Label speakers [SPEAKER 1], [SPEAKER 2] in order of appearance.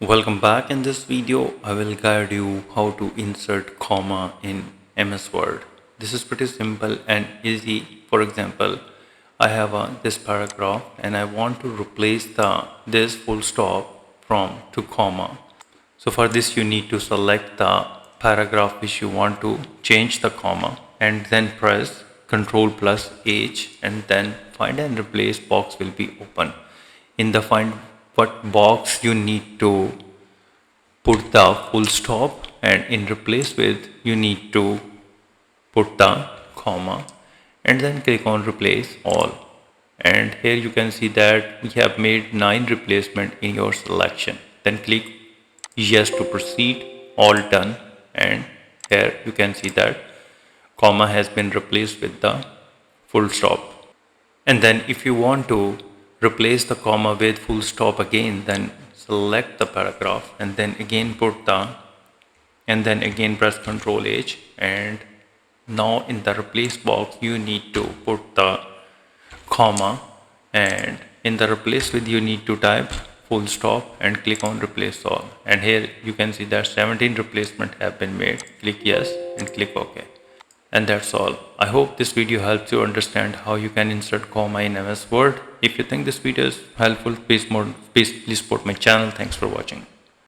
[SPEAKER 1] Welcome back. In this video, I will guide you how to insert comma in MS Word. This is pretty simple and easy. For example, I have this paragraph and I want to replace this full stop from to comma. So for this, you need to select the paragraph which you want to change the comma and then press Ctrl plus H and then find and replace box will be open. In the find what box you need to put the full stop and in replace with you need to put the comma and then click on replace all, and here you can see that we have made 9 replacement in your selection. Then click yes to proceed, all done, and here you can see that comma has been replaced with the full stop. And then if you want to replace the comma with full stop again, then select the paragraph and then again put the and then again press Ctrl H, and now in the replace box you need to put the comma, and in the replace with you need to type full stop and click on replace all, and here you can see that 17 replacement have been made. Click yes and click OK. And that's all. I hope this video helps you understand how you can insert comma in MS Word. If you think this video is helpful, please support my channel. Thanks for watching.